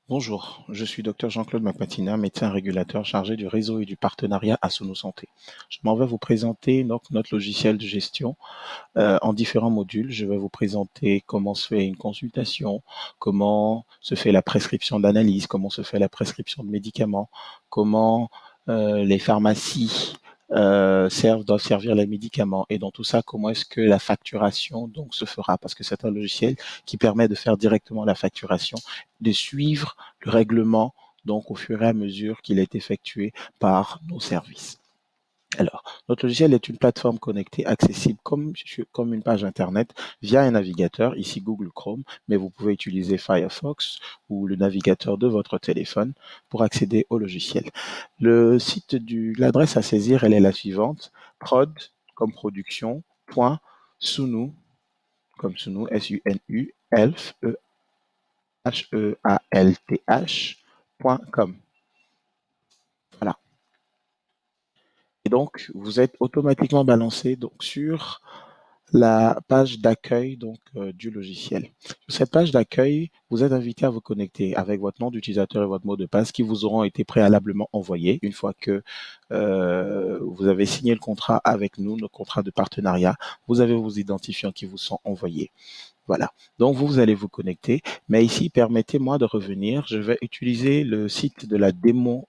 Bonjour, je suis Dr Jean-Claude Mapatina, médecin régulateur chargé du réseau et du partenariat Asono Santé. Je m'en vais vous présenter donc notre logiciel de gestion en différents modules. Je vais vous présenter comment se fait une consultation, comment se fait la prescription d'analyse, comment se fait la prescription de médicaments, comment les pharmacies doivent servir les médicaments et dans tout ça, comment est-ce que la facturation donc se fera parce que c'est un logiciel qui permet de faire directement la facturation, de suivre le règlement donc au fur et à mesure qu'il est effectué par nos services. Alors, notre logiciel est une plateforme connectée accessible comme une page Internet via un navigateur, ici Google Chrome, mais vous pouvez utiliser Firefox ou le navigateur de votre téléphone pour accéder au logiciel. L'adresse à saisir, elle est la suivante, prod comme production, point, sunu, comme sunu, S-U-N-U, health, H-E-A-L-T-H.com. Voilà. Et donc, vous êtes automatiquement balancé donc, sur la page d'accueil du logiciel. Sur cette page d'accueil, vous êtes invité à vous connecter avec votre nom d'utilisateur et votre mot de passe qui vous auront été préalablement envoyés une fois que vous avez signé le contrat avec nous, le contrat de partenariat. Vous avez vos identifiants qui vous sont envoyés. Voilà. Donc, vous allez vous connecter. Mais ici, permettez-moi de revenir. Je vais utiliser le site de la démo.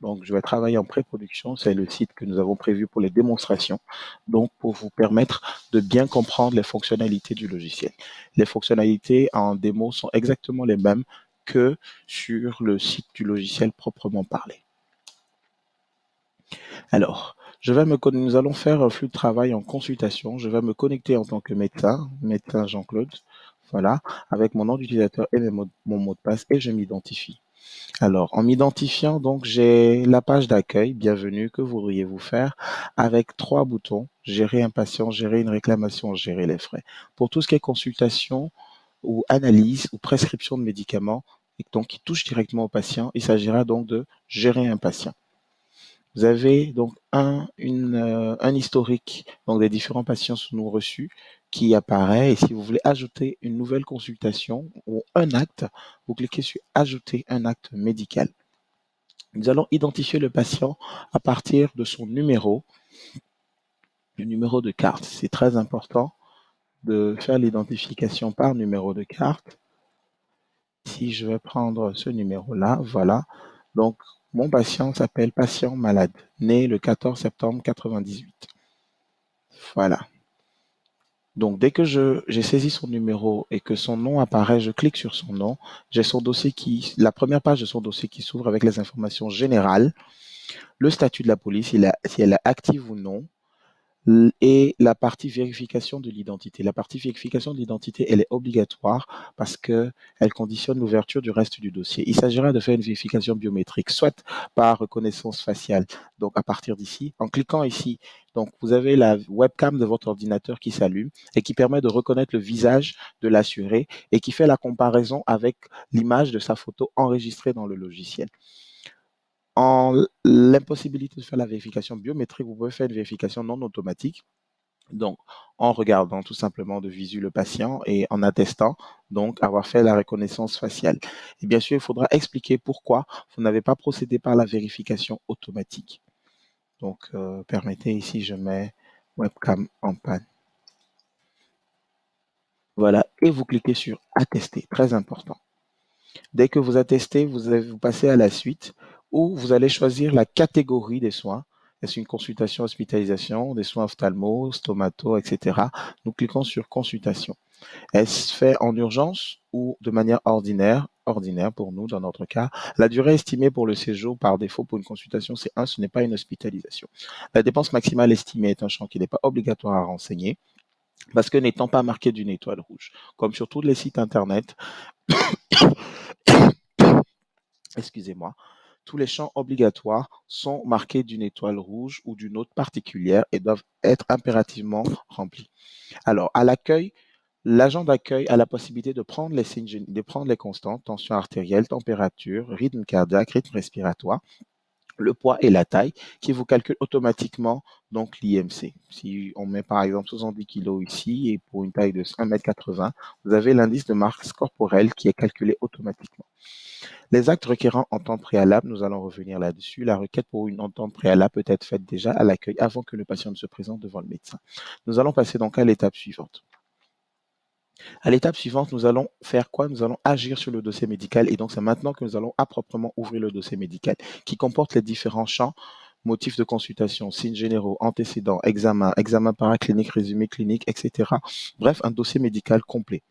Donc, je vais travailler en pré-production. C'est le site que nous avons prévu pour les démonstrations. Donc, pour vous permettre de bien comprendre les fonctionnalités du logiciel. Les fonctionnalités en démo sont exactement les mêmes que sur le site du logiciel proprement parlé. Alors, nous allons faire un flux de travail en consultation. Je vais me connecter en tant que médecin Jean-Claude, voilà, avec mon nom d'utilisateur et mon mot de passe et je m'identifie. Alors, en m'identifiant, donc, j'ai la page d'accueil, bienvenue, que voudriez-vous faire, avec 3 boutons, gérer un patient, gérer une réclamation, gérer les frais. Pour tout ce qui est consultation ou analyse ou prescription de médicaments, et donc qui touche directement au patient, il s'agira donc de gérer un patient. Vous avez donc un historique donc des différents patients sous nous reçus qui apparaît et si vous voulez ajouter une nouvelle consultation ou un acte, vous cliquez sur ajouter un acte médical. Nous allons identifier le patient à partir de son numéro, le numéro de carte. C'est très important de faire l'identification par numéro de carte. Si je vais prendre ce numéro-là, voilà. Donc, mon patient s'appelle patient malade, né le 14 septembre 98. Voilà. Donc, dès que j'ai saisi son numéro et que son nom apparaît, je clique sur son nom. J'ai son dossier la première page de son dossier qui s'ouvre avec les informations générales, le statut de la police, si elle est active ou non, et la partie vérification de l'identité. La partie vérification de l'identité, elle est obligatoire parce que elle conditionne l'ouverture du reste du dossier. Il s'agira de faire une vérification biométrique, soit par reconnaissance faciale. Donc, à partir d'ici, en cliquant ici, donc vous avez la webcam de votre ordinateur qui s'allume et qui permet de reconnaître le visage de l'assuré et qui fait la comparaison avec l'image de sa photo enregistrée dans le logiciel. En l'impossibilité de faire la vérification biométrique, vous pouvez faire une vérification non automatique. Donc, en regardant tout simplement de visu le patient et en attestant donc avoir fait la reconnaissance faciale. Et bien sûr, il faudra expliquer pourquoi vous n'avez pas procédé par la vérification automatique. Donc, permettez ici, je mets webcam en panne. Voilà, et vous cliquez sur attester, très important. Dès que vous attestez, vous passez à la suite où vous allez choisir la catégorie des soins. Est-ce une consultation, hospitalisation, des soins ophtalmo, stomato, etc. Nous cliquons sur consultation. Est-ce fait en urgence ou de manière ordinaire? Ordinaire pour nous, dans notre cas. La durée estimée pour le séjour par défaut pour une consultation, c'est 1, ce n'est pas une hospitalisation. La dépense maximale estimée est un champ qui n'est pas obligatoire à renseigner parce que n'étant pas marqué d'une étoile rouge. Comme sur tous les sites internet, excusez-moi, tous les champs obligatoires sont marqués d'une étoile rouge ou d'une autre particulière et doivent être impérativement remplis. Alors, à l'accueil, l'agent d'accueil a la possibilité de prendre les signes, de prendre les constantes, tension artérielle, température, rythme cardiaque, rythme respiratoire, le poids et la taille qui vous calcule automatiquement donc l'IMC. Si on met par exemple 70 kg ici et pour une taille de 1,80 m, vous avez l'indice de masse corporelle qui est calculé automatiquement. Les actes requérant entente préalable, nous allons revenir là-dessus. La requête pour une entente préalable peut être faite déjà à l'accueil avant que le patient ne se présente devant le médecin. Nous allons passer donc à l'étape suivante. À l'étape suivante, nous allons faire quoi? Nous allons agir sur le dossier médical et donc c'est maintenant que nous allons à proprement ouvrir le dossier médical qui comporte les différents champs, motifs de consultation, signes généraux, antécédents, examen paraclinique, résumé clinique, etc. Bref, un dossier médical complet.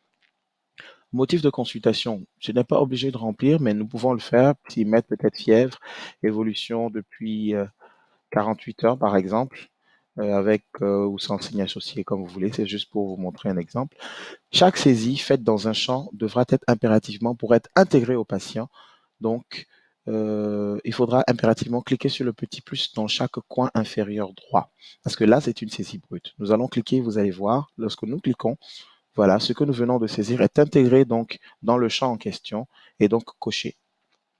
Motif de consultation, je n'ai pas obligé de remplir, mais nous pouvons le faire s'ils mettent peut-être fièvre, évolution depuis 48 heures par exemple, avec ou sans signe associé comme vous voulez, c'est juste pour vous montrer un exemple. Chaque saisie faite dans un champ devra être impérativement, pour être intégrée au patient, donc il faudra impérativement cliquer sur le petit plus dans chaque coin inférieur droit, parce que là c'est une saisie brute. Nous allons cliquer, vous allez voir, lorsque nous cliquons, voilà, ce que nous venons de saisir est intégré donc dans le champ en question et donc coché.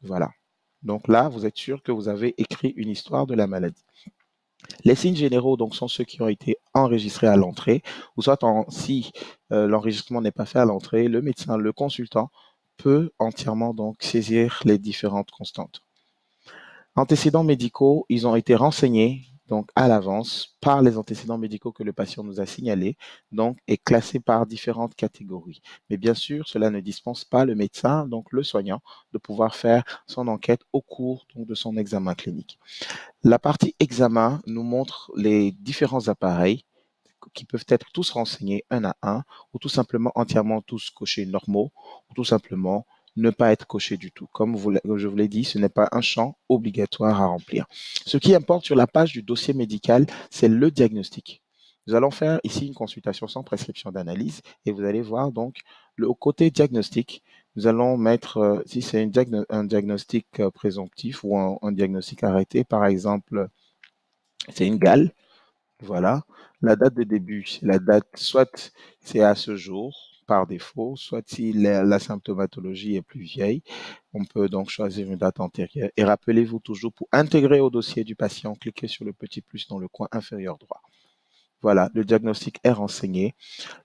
Voilà. Donc là, vous êtes sûr que vous avez écrit une histoire de la maladie. Les signes généraux donc sont ceux qui ont été enregistrés à l'entrée, ou soit si l'enregistrement n'est pas fait à l'entrée, le médecin, le consultant peut entièrement donc saisir les différentes constantes. Antécédents médicaux, ils ont été renseignés donc à l'avance par les antécédents médicaux que le patient nous a signalés, donc et classés par différentes catégories. Mais bien sûr, cela ne dispense pas le médecin, donc le soignant, de pouvoir faire son enquête au cours donc, de son examen clinique. La partie examen nous montre les différents appareils qui peuvent être tous renseignés un à un, ou tout simplement entièrement tous cochés normaux, ou tout simplement ne pas être coché du tout. Comme je vous l'ai dit, ce n'est pas un champ obligatoire à remplir. Ce qui importe sur la page du dossier médical, c'est le diagnostic. Nous allons faire ici une consultation sans prescription d'analyse et vous allez voir donc le côté diagnostic. Nous allons mettre, si c'est un diagnostic présomptif ou un diagnostic arrêté, par exemple, c'est une gale. Voilà. La date de début, c'est la date, soit c'est à ce jour par défaut, soit si la symptomatologie est plus vieille, on peut donc choisir une date antérieure. Et rappelez-vous toujours, pour intégrer au dossier du patient, cliquez sur le petit plus dans le coin inférieur droit. Voilà, le diagnostic est renseigné.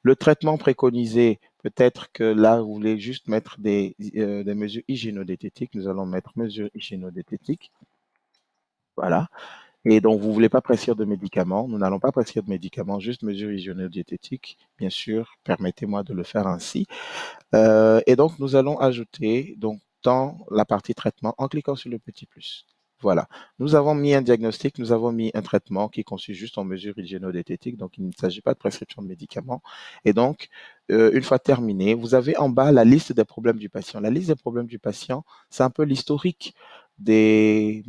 Le traitement préconisé, peut-être que là, vous voulez juste mettre des mesures hygiénodiététiques. Nous allons mettre mesures hygiénodiététiques. Voilà. Et donc, vous ne voulez pas prescrire de médicaments. Nous n'allons pas prescrire de médicaments, juste mesures hygiéno-diététiques. Bien sûr, permettez-moi de le faire ainsi. Et donc, nous allons ajouter donc, dans la partie traitement en cliquant sur le petit plus. Voilà. Nous avons mis un diagnostic, nous avons mis un traitement qui consiste juste en mesures hygiéno-diététiques. Donc, il ne s'agit pas de prescription de médicaments. Et donc, une fois terminé, vous avez en bas la liste des problèmes du patient. La liste des problèmes du patient, c'est un peu l'historique des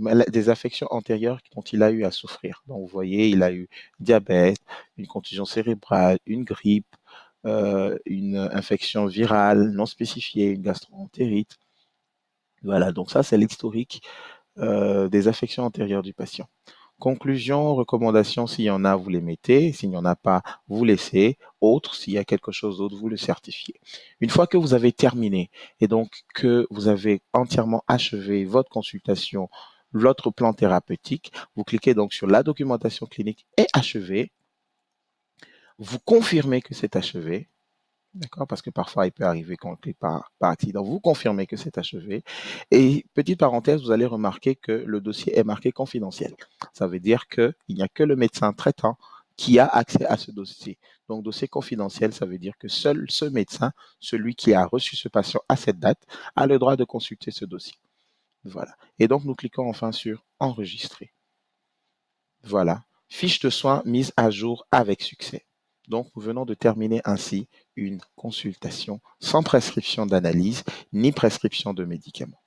affections antérieures dont il a eu à souffrir. Donc, vous voyez, il a eu diabète, une contusion cérébrale, une grippe, une infection virale non spécifiée, une gastroentérite. Voilà, donc ça, c'est l'historique des affections antérieures du patient. Conclusion, recommandations, s'il y en a, vous les mettez. S'il n'y en a pas, vous laissez. Autre, s'il y a quelque chose d'autre, vous le certifiez. Une fois que vous avez terminé et donc que vous avez entièrement achevé votre consultation, votre plan thérapeutique, vous cliquez donc sur la documentation clinique et achevé. Vous confirmez que c'est achevé. D'accord, parce que parfois il peut arriver qu'on clique par accident. Vous confirmez que c'est achevé. Et petite parenthèse, vous allez remarquer que le dossier est marqué confidentiel. Ça veut dire qu'il n'y a que le médecin traitant qui a accès à ce dossier. Donc, dossier confidentiel, ça veut dire que seul ce médecin, celui qui a reçu ce patient à cette date, a le droit de consulter ce dossier. Voilà. Et donc, nous cliquons enfin sur enregistrer. Voilà. Fiche de soins mise à jour avec succès. Donc, nous venons de terminer ainsi une consultation sans prescription d'analyse ni prescription de médicaments.